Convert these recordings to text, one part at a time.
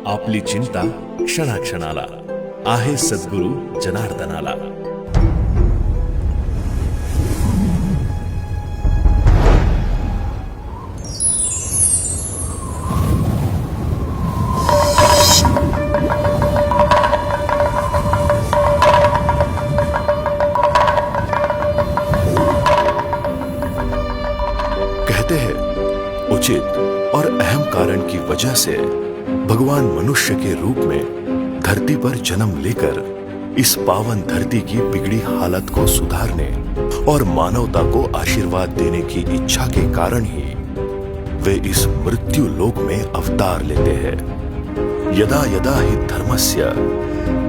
आपली चिंता क्षणाक्षणाला आहे सद्गुरु जनार्दनाला। कहते हैं उचित और अहम कारण की वजह से भगवान मनुष्य के रूप में धरती पर जन्म लेकर इस पावन धरती की बिगड़ी हालत को सुधारने और मानवता को आशीर्वाद देने की इच्छा के कारण ही वे इस मृत्यु लोक में अवतार लेते हैं। यदा यदा हि धर्मस्य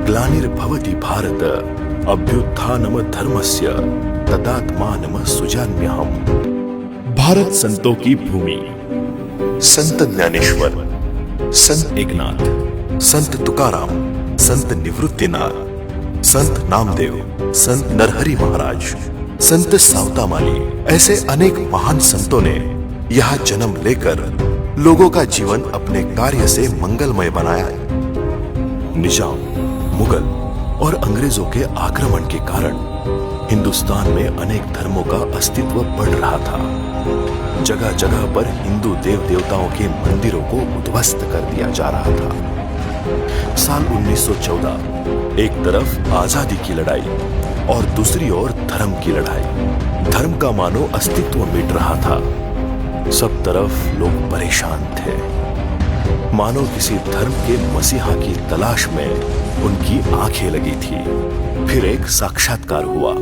ग्लानिर्भवति भारत अभ्युत्थानम धर्मस्य तदात्मानम सुजाम्यहम्। भारत संतों की भूमि, संत ज्ञानेश्वर, संत एकनाथ, संत तुकाराम, संत निवृत्तिनाथ, संत नामदेव, संत नरहरि महाराज, संत सावतामाली, ऐसे अनेक महान संतों ने यहाँ जन्म लेकर लोगों का जीवन अपने कार्य से मंगलमय बनाया। निजाम, मुगल और अंग्रेजों के आक्रमण के कारण हिंदुस्तान में अनेक धर्मों का अस्तित्व बढ़ रहा था। जगह जगह पर हिंदू देव देवताओं के मंदिरों को उद्ध्वस्त कर दिया जा रहा था। साल 1914 एक तरफ आजादी की लड़ाई और दूसरी ओर धर्म की लड़ाई। धर्म का मानो अस्तित्व मिट रहा था। सब तरफ लोग परेशान थे, मानो किसी धर्म के मसीहा की तलाश में उनकी आंखें लगी थी। फिर एक साक्षात्कार हुआ।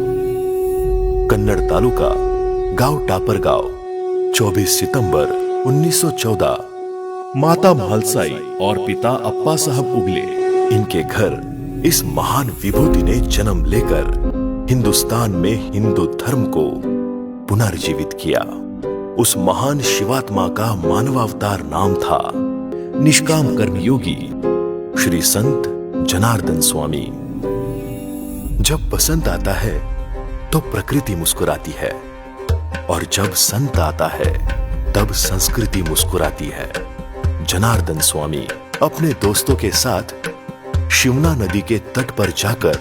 कन्नड़ तालुका गांव टापरगांव, 24 सितंबर 1914। माता म्हालसाई और पिता अप्पा साहब उगले, इनके घर इस महान विभूति ने जन्म लेकर हिंदुस्तान में हिंदू धर्म को पुनर्जीवित किया। उस महान शिवात्मा का मानवावतार नाम था निष्काम कर्मयोगी श्री संत जनार्दन स्वामी। जब बसंत आता है तो प्रकृति मुस्कुराती है, और जब संत आता है तब संस्कृति मुस्कुराती है। जनार्दन स्वामी अपने दोस्तों के साथ शिवना नदी के तट पर जाकर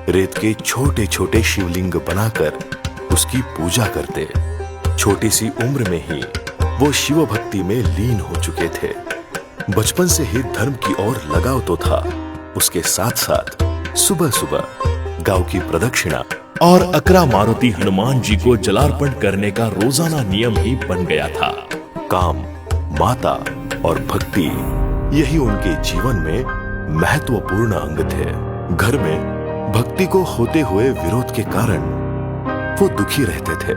रेत के छोटे छोटे शिवलिंग बनाकर उसकी पूजा करते। छोटी सी उम्र में ही वो शिव भक्ति में लीन हो चुके थे। बचपन से ही धर्म की ओर लगाव तो था, उसके साथ साथ सुबह सुबह गांव की प्रदक्षिणा और अकरा मारुति हनुमान जी को जलार्पण करने का रोजाना नियम ही बन गया था। काम, माता और भक्ति यही उनके जीवन में महत्वपूर्ण अंग थे। घर में भक्ति को होते हुए विरोध के कारण वो दुखी रहते थे।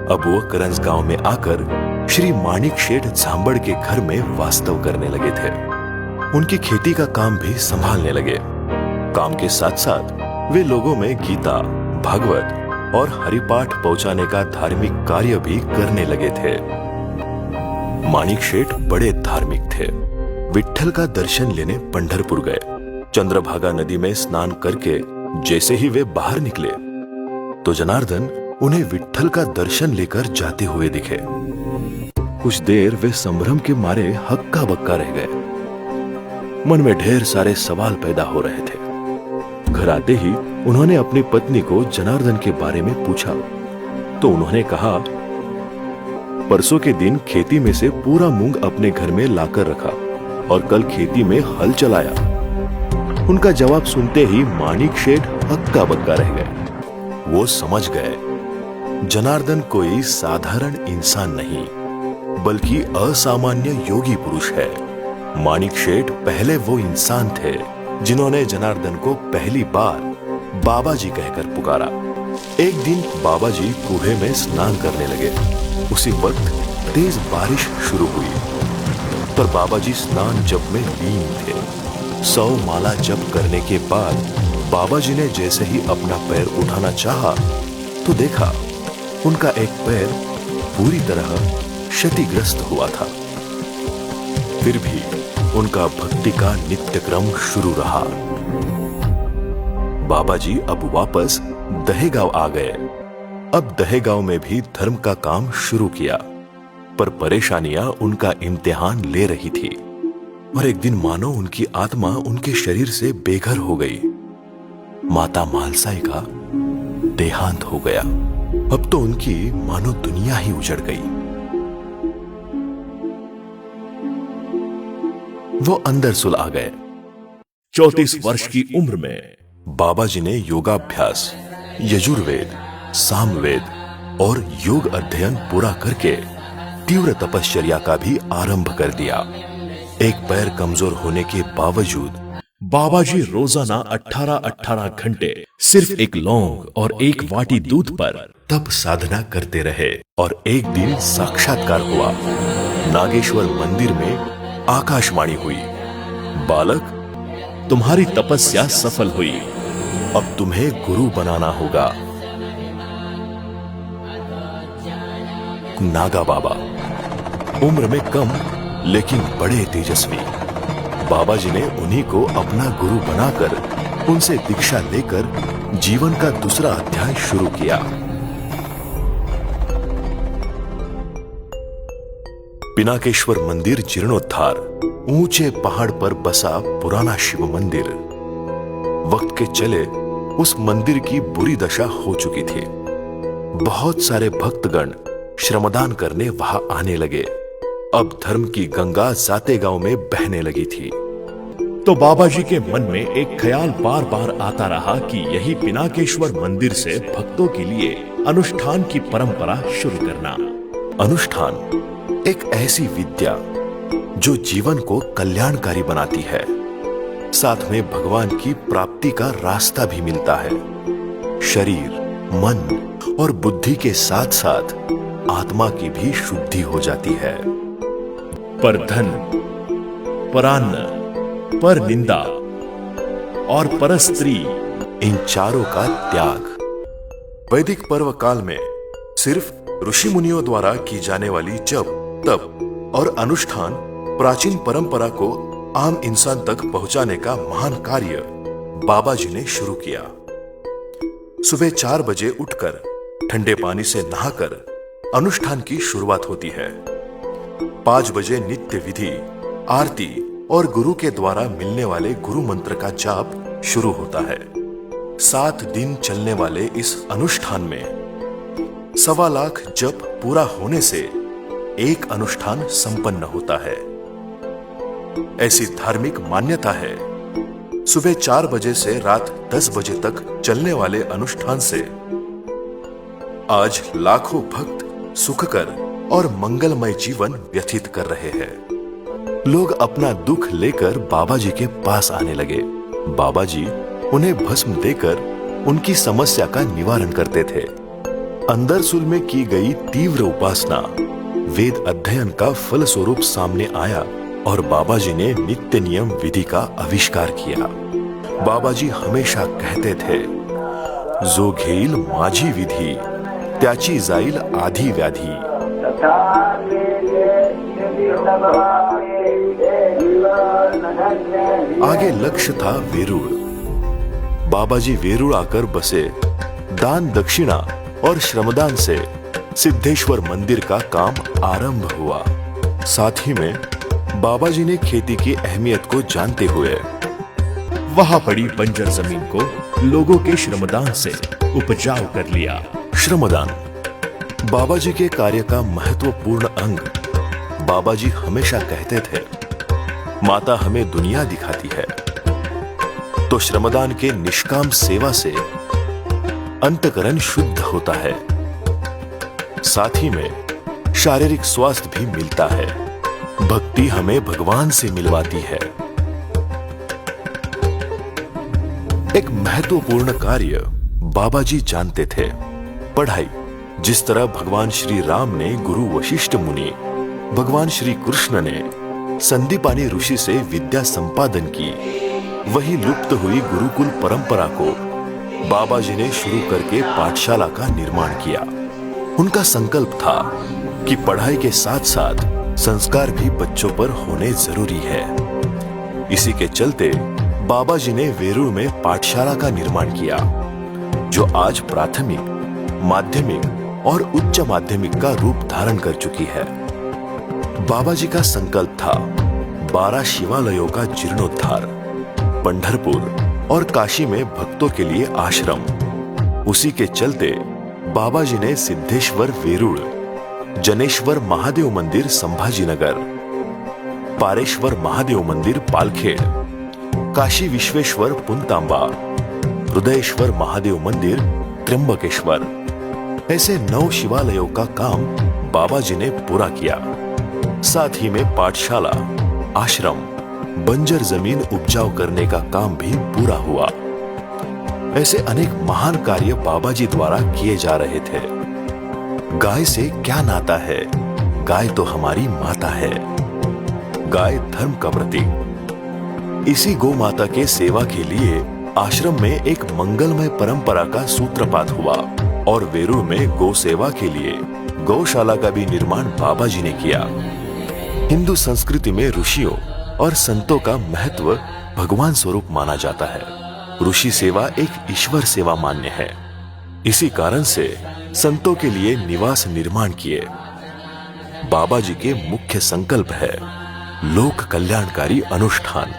अब वो करंज गांव में आकर श्री माणिक शेठ झांबड़ के घर में वास्तव करने लगे थे। उनकी खेती का काम भी संभालने लगे। काम के साथ साथ वे लोगों में गीता, भागवत और हरिपाठ पहुंचाने का धार्मिक कार्य भी करने लगे थे। माणिक शेठ बड़े धार्मिक थे। विट्ठल का दर्शन लेने पंढरपुर गए। चंद्रभागा नदी में स्नान करके जैसे ही वे बाहर निकले तो जनार्दन उन्हें विट्ठल का दर्शन लेकर जाते हुए दिखे। कुछ देर वे संभ्रम के मारे हक्का बक्का रह गए। मन में ढेर सारे सवाल पैदा हो रहे थे। घर आते ही उन्होंने अपनी पत्नी को जनार्दन के बारे में पूछा तो उन्होंने कहा, परसों के दिन खेती में से पूरा मूंग अपने घर में लाकर रखा और कल खेती में हल चलाया। उनका जवाब सुनते ही माणिक शेठ हक्का बक्का रह गए। वो समझ गए जनार्दन कोई साधारण इंसान नहीं बल्कि असामान्य योगी पुरुष है। माणिक शेठ पहले वो इंसान थे जिन्होंने जनार्दन को पहली बार बाबा जी कहकर पुकारा। एक दिन बाबा जी कुएं में स्नान करने लगे। उसी वक्त तेज बारिश शुरू हुई, पर बाबा जी स्नान जप में लीन थे। 100 माला जप करने के बाद बाबा जी ने जैसे ही अपना पैर उठाना चाहा तो देखा उनका एक पैर पूरी तरह क्षतिग्रस्त हुआ था। फिर भी उनका भक्ति का नित्य क्रम शुरू रहा। बाबा जी अब वापस दहेगांव आ गए। अब दहेगांव में भी धर्म का काम शुरू किया, पर परेशानियां उनका इम्तिहान ले रही थी। और एक दिन मानो उनकी आत्मा उनके शरीर से बेघर हो गई। माता मालसाई का देहांत हो गया। अब तो उनकी मानो दुनिया ही उजड़ गई। वो अंदर सुलह गए। 34 वर्ष की उम्र में बाबा जी ने योगाभ्यास, यजुर्वेद, सामवेद और योग अध्ययन पूरा करके तीव्र तपश्चर्या का भी आरंभ कर दिया। एक पैर कमजोर होने के बावजूद बाबा जी रोजाना 18-18 घंटे सिर्फ एक लौंग और एक वाटी दूध पर तप साधना करते रहे। और एक दिन साक्षात्कार हुआ। नागेश्वर मंदिर में आकाशवाणी हुई, बालक, तुम्हारी तपस्या सफल हुई, अब तुम्हें गुरु बनाना होगा। नागा बाबा, उम्र में कम लेकिन बड़े तेजस्वी, बाबा जी ने उन्हीं को अपना गुरु बनाकर उनसे दीक्षा लेकर जीवन का दूसरा अध्याय शुरू किया। पिनाकेश्वर मंदिर जीर्णोद्धार, ऊंचे पहाड़ पर बसा पुराना शिव मंदिर। वक्त के चले उस मंदिर की बुरी दशा हो चुकी थी। बहुत सारे भक्तगण श्रमदान करने वहां आने लगे। अब धर्म की गंगा जाते गांव में बहने लगी थी। तो बाबा जी के मन में एक ख्याल बार बार आता रहा कि यही पिनाकेश्वर मंदिर से भक्तों के लिए अनुष्ठान की परंपरा शुरू करना। अनुष्ठान एक ऐसी विद्या जो जीवन को कल्याणकारी बनाती है, साथ में भगवान की प्राप्ति का रास्ता भी मिलता है। शरीर, मन और बुद्धि के साथ साथ आत्मा की भी शुद्धि हो जाती है। पर धन, परान्न, पर निंदा और परस्त्री, इन चारों का त्याग। वैदिक पर्व काल में सिर्फ ऋषि मुनियों द्वारा की जाने वाली जप, तप और अनुष्ठान प्राचीन परंपरा को आम इंसान तक पहुंचाने का महान कार्य बाबा जी ने शुरू किया। सुबह 4 बजे उठकर ठंडे पानी से नहाकर अनुष्ठान की शुरुआत होती है। 5 बजे नित्य विधि, आरती और गुरु के द्वारा मिलने वाले गुरु मंत्र का जाप शुरू होता है। 7 दिन चलने वाले इस अनुष्ठान में 1.25 लाख जप पूरा होने से एक अनुष्ठान संपन्न होता है। ऐसी धार्मिक मान्यता है। सुबह 4 बजे से रात 10 बजे तक चलने वाले अनुष्ठान से आज लाखों भक्त सुखकर और मंगलमय जीवन व्यतीत कर रहे हैं। लोग अपना दुख लेकर बाबा जी के पास आने लगे। बाबा जी उन्हें भस्म देकर उनकी समस्या का निवारण करते थे। अंदरसुल में की गई तीव्र उपासना, वेद अध्ययन का फल स्वरूप सामने आया और बाबा जी ने नित्य नियम विधि का आविष्कार किया। बाबा जी हमेशा कहते थे, जो घेईल माझी विधि त्याची जाईल आधी व्याधी। आगे लक्ष्य था वेरूळ। बाबा जी वेरूळ आकर बसे। दान, दक्षिणा और श्रमदान से सिद्धेश्वर मंदिर का काम आरंभ हुआ। साथ ही में बाबा जी ने खेती की अहमियत को जानते हुए वहां पड़ी बंजर जमीन को लोगों के श्रमदान से उपजाऊ कर लिया। श्रमदान बाबा जी के कार्य का महत्वपूर्ण अंग। बाबा जी हमेशा कहते थे, माता हमें दुनिया दिखाती है, तो श्रमदान के निष्काम सेवा से अंतकरण शुद्ध होता है। साथ ही में शारीरिक स्वास्थ्य भी मिलता है। भक्ति हमें भगवान से मिलवाती है। एक महत्वपूर्ण कार्य बाबा जी जानते थे, पढ़ाई। जिस तरह भगवान श्री राम ने गुरु वशिष्ठ मुनि, भगवान श्री कृष्ण ने संदीपानी ऋषि से विद्या संपादन की, वही लुप्त हुई गुरुकुल परंपरा को बाबा जी ने शुरू करके पाठशाला का निर्माण किया। उनका संकल्प था कि पढ़ाई के साथ साथ संस्कार भी बच्चों पर होने जरूरी है। इसी के चलते बाबा जी ने वेरूळ में पाठशाला का निर्माण किया, जो आज प्राथमिक, माध्यमिक और उच्च माध्यमिक का रूप धारण कर चुकी है। बाबा जी का संकल्प था, 12 शिवालयों का जीर्णोद्धार, पंढरपुर और काशी में भक्तों के लिए आश्रम। उसी के चलते बाबा जी ने सिद्धेश्वर वेरूळ, जनेश्वर महादेव मंदिर संभाजीनगर, पारेश्वर महादेव मंदिर पालखेड़, काशी विश्वेश्वर पुनतांबा, हृदयेश्वर महादेव मंदिर त्र्यंबकेश्वर, ऐसे 9 शिवालयों का काम बाबा जी ने पूरा किया। साथ ही में पाठशाला, आश्रम, बंजर जमीन उपजाऊ करने का काम भी पूरा हुआ। ऐसे अनेक महान कार्य बाबा जी द्वारा किए जा रहे थे। गाय से क्या नाता है? गाय तो हमारी माता है। गाय धर्म का प्रतीक। इसी गौ माता के सेवा के लिए आश्रम में एक मंगलमय परंपरा का सूत्रपात हुआ और वेरूळ में गौ सेवा के लिए गौशाला का भी निर्माण बाबा जी ने किया। हिंदू संस्कृति में ऋषियों और संतों का महत्व भगवान स्वरूप माना जाता है। ऋषि सेवा एक ईश्वर सेवा मान्य है। इसी कारण से संतों के लिए निवास निर्माण किए। बाबा जी के मुख्य संकल्प है लोक कल्याणकारी अनुष्ठान,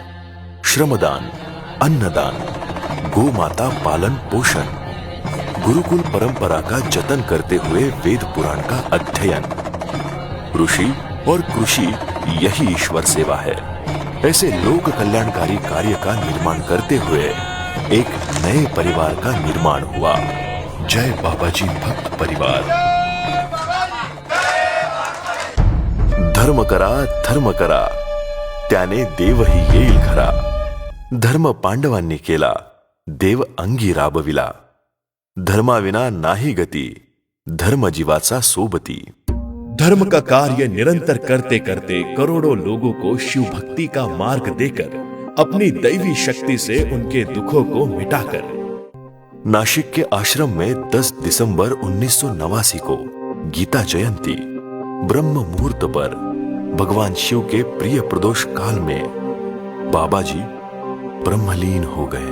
श्रमदान, अन्नदान, गौ माता पालन पोषण, गुरुकुल परंपरा का जतन करते हुए वेद पुराण का अध्ययन। ऋषि और कृषि यही ईश्वर सेवा है। ऐसे लोक कल्याणकारी कार्य का निर्माण करते हुए एक नए परिवार का निर्माण हुआ। जय बाबाजी भक्त परिवार। धर्म करा त्याने देवही येईल खरा। धर्म पांडवांनी केला, देव अंगी राबविला। धर्माविना नाही गती, धर्म जीवाचा सोबती। धर्म का कार्य निरंतर करते करते करोड़ों लोगों को शिव भक्ति का मार्ग देकर अपनी दैवी शक्ति से उनके दुखों को मिटाकर नासिक के आश्रम में 10 दिसंबर 1989 को गीता जयंती ब्रह्म मुहूर्त पर भगवान शिव के प्रिय प्रदोष काल में बाबा जी ब्रह्मलीन हो गए।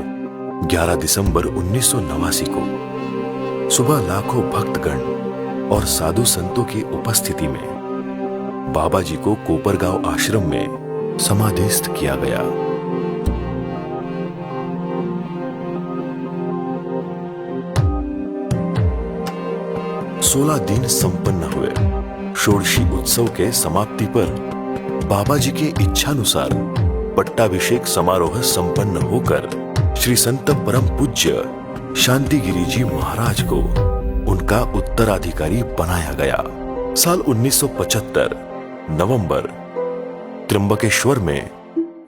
11 दिसंबर 1989 को सुबह लाखों भक्तगण और साधु संतों की उपस्थिति में बाबा जी को कोपरगांव आश्रम में समाधिस्थ किया गया। सोलह दिन संपन्न हुए। षोडशी उत्सव के समाप्ति पर बाबा जी के इच्छानुसार पट्टाभिषेक समारोह संपन्न होकर श्री संत परम पूज्य शांतिगिरी जी महाराज को उनका उत्तराधिकारी बनाया गया। साल 1975 नवंबर, त्र्यंबकेश्वर में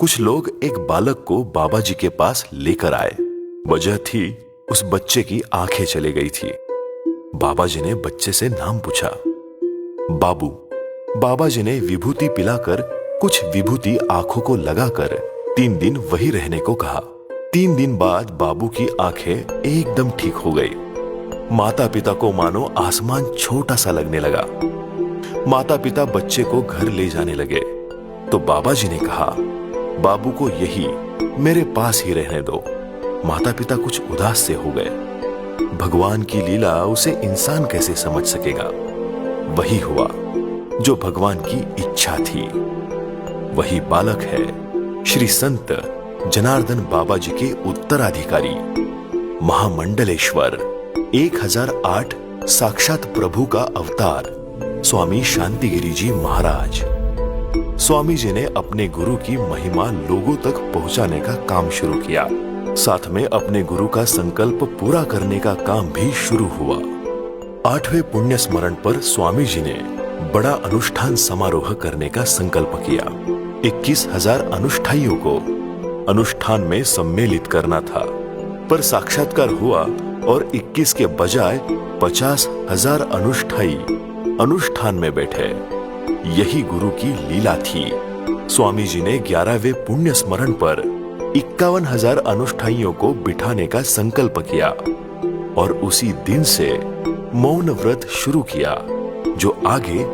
कुछ लोग एक बालक को बाबा जी के पास लेकर आए। वजह थी उस बच्चे की आंखें चली गई थी। बाबा जी ने बच्चे से नाम पूछा। बाबू। बाबा जी ने विभूति पिलाकर कुछ विभूति आंखों को लगाकर 3 दिन वही रहने को कहा। 3 दिन बाद बाबू की आंखें एकदम ठीक हो गई। माता पिता को मानो आसमान छोटा सा लगने लगा। माता पिता बच्चे को घर ले जाने लगे तो बाबा जी ने कहा, बाबू को यही मेरे पास ही रहने दो। माता पिता कुछ उदास से हो गए। भगवान की लीला उसे इंसान कैसे समझ सकेगा। वही हुआ जो भगवान की इच्छा थी। वही बालक है श्री संत जनार्दन बाबा जी के उत्तराधिकारी, महामंडलेश्वर 1008 साक्षात प्रभु का अवतार स्वामी शांतिगिरी जी महाराज। स्वामी जी ने अपने गुरु की महिमा लोगों तक पहुंचाने का काम शुरू किया। साथ में अपने गुरु का संकल्प पूरा करने का काम भी शुरू हुआ। 8वें पुण्य स्मरण पर स्वामी जी ने बड़ा अनुष्ठान समारोह करने का संकल्प किया। 21,000 अनुष्ठाइयों को अनुष्ठान में सम्मिलित करना था, पर साक्षात्कार हुआ और 21 के बजाय 50,000 अनुष्ठाई अनुष्ठान में बैठे। यही गुरु की लीला थी। स्वामी जी ने 11वें पुण्य स्मरण पर 51,000 अनुष्ठाइयों को बिठाने का संकल्प किया और उसी दिन से मौन व्रत शुरू किया, जो आगे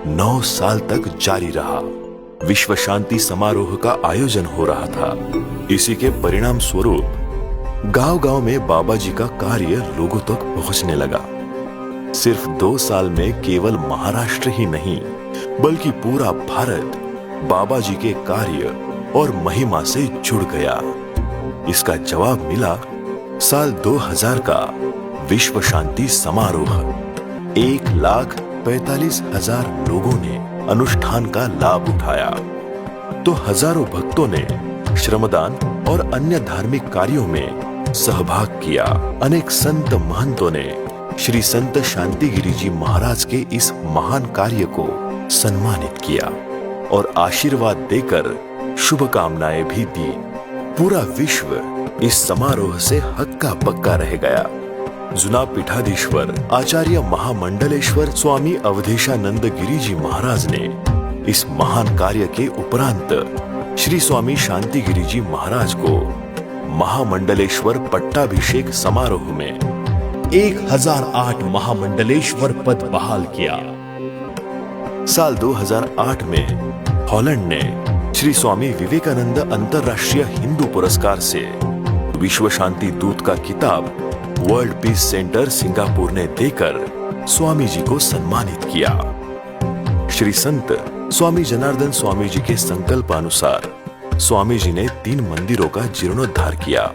9 साल तक जारी रहा। विश्व शांति समारोह का आयोजन हो रहा था। इसी के परिणाम स्वरूप गांव-गांव में बाबा जी का कार्य लोगों तक पहुंचने लगा। सिर्फ 2 साल में केवल महाराष्ट्र ही नहीं, बल्कि पूरा भारत बाबा जी के कार्य और महिमा से जुड़ गया। इसका जवाब मिला साल 2000 का विश्व शांति समारोह। 1,45,000 लोगों ने अनुष्ठान का लाभ उठाया तो हजारों भक्तों ने श्रमदान और अन्य धार्मिक कार्यों में सहभाग किया। अनेक संत महंतों ने श्री संत शांतिगिरी जी महाराज के इस महान कार्य को सम्मानित किया और आशीर्वाद देकर शुभकामनाएं भी दी। पूरा विश्व इस समारोह से हक्का बक्का रह गया। जुना पीठाधीश्वर आचार्य महामंडलेश्वर स्वामी अवधेशानंद गिरी जी महाराज ने इस महान कार्य के उपरांत श्री स्वामी शांतिगिरी जी महाराज को महामंडलेश्वर पट्टाभिषेक समारोह में 1008 महामंडलेश्वर पद बहाल किया। साल 2008 में हॉलैंड ने श्री स्वामी विवेकानंद अंतर्राष्ट्रीय हिंदू पुरस्कार से विश्व शांति दूत का खिताब वर्ल्ड पीस सेंटर सिंगापुर ने देकर स्वामी जी को सम्मानित किया। श्री संत स्वामी जनार्दन स्वामी जी के संकल्पानुसार स्वामी जी ने 3 मंदिरों का जीर्णोद्धार किया।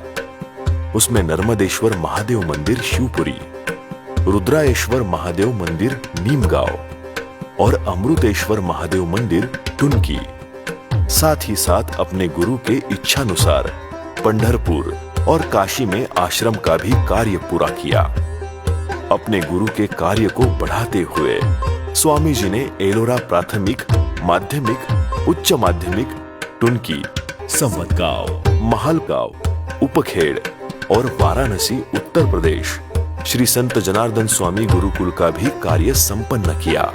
उसमें नर्मदेश्वर महादेव मंदिर शिवपुरी, रुद्राएश्वर महादेव मंदिर नीमगांव और अमृतेश्वर महादेव मंदिर टुनकी, साथ ही साथ अपने गुरु के इच्छानुसार पंढरपुर और काशी में आश्रम का भी कार्य पूरा किया। अपने गुरु के कार्य को बढ़ाते हुए स्वामी जी ने एलोरा प्राथमिक, माध्यमिक, उच्च माध्यमिक, टुनकी, संवतगांव, महलगांव, उपखेड़ और वाराणसी उत्तर प्रदेश श्री संत जनार्दन स्वामी गुरुकुल का भी कार्य संपन्न किया।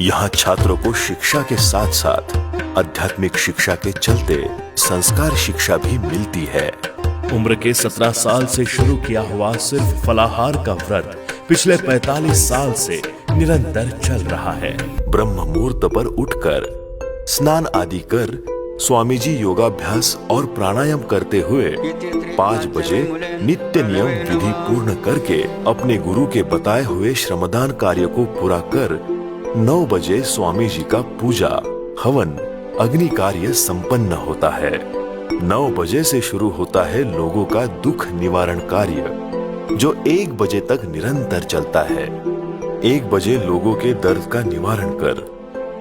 यहाँ छात्रों को शिक्षा के साथ साथ आध्यात्मिक शिक्षा के चलते संस्कार शिक्षा भी मिलती है। उम्र के 17 साल से शुरू किया हुआ सिर्फ फलाहार का व्रत पिछले 45 साल से निरंतर चल रहा है। ब्रह्म मुहूर्त पर उठकर स्नान आदि कर स्वामी जी योगाभ्यास और प्राणायाम करते हुए 5 बजे नित्य नियम विधि पूर्ण करके अपने गुरु के बताए हुए श्रमदान कार्य को पूरा कर 9 बजे स्वामी जी का पूजा, हवन, अग्नि कार्य संपन्न होता है। 9 बजे से शुरू होता है लोगों का दुख निवारण कार्य जो 1 बजे तक निरंतर चलता है। 1 बजे लोगों के दर्द का निवारण कर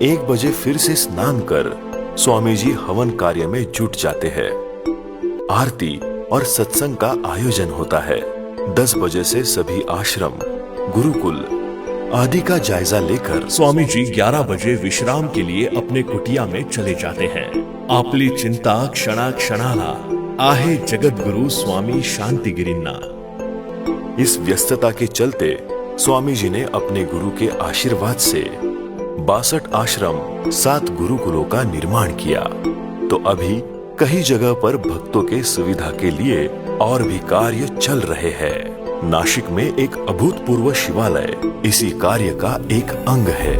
1 बजे फिर से स्नान कर स्वामी जी हवन कार्य में जुट जाते हैं। आरती और सत्संग का आयोजन होता है। 10 बजे से सभी आश्रम, गुरुकुल आदि का जायजा लेकर स्वामी जी 11 बजे विश्राम के लिए अपने कुटिया में चले जाते हैं। आपली चिंता क्षणा क्षणाला आहे जगत गुरु स्वामी शांतिगिरींना। इस व्यस्तता के चलते स्वामी जी ने अपने गुरु के आशीर्वाद से 62 आश्रम, 7 गुरुकुलों का निर्माण किया। तो अभी कई जगह पर भक्तों के सुविधा के लिए और भी कार्य चल रहे हैं। नासिक में एक अभूतपूर्व शिवालय इसी कार्य का एक अंग है।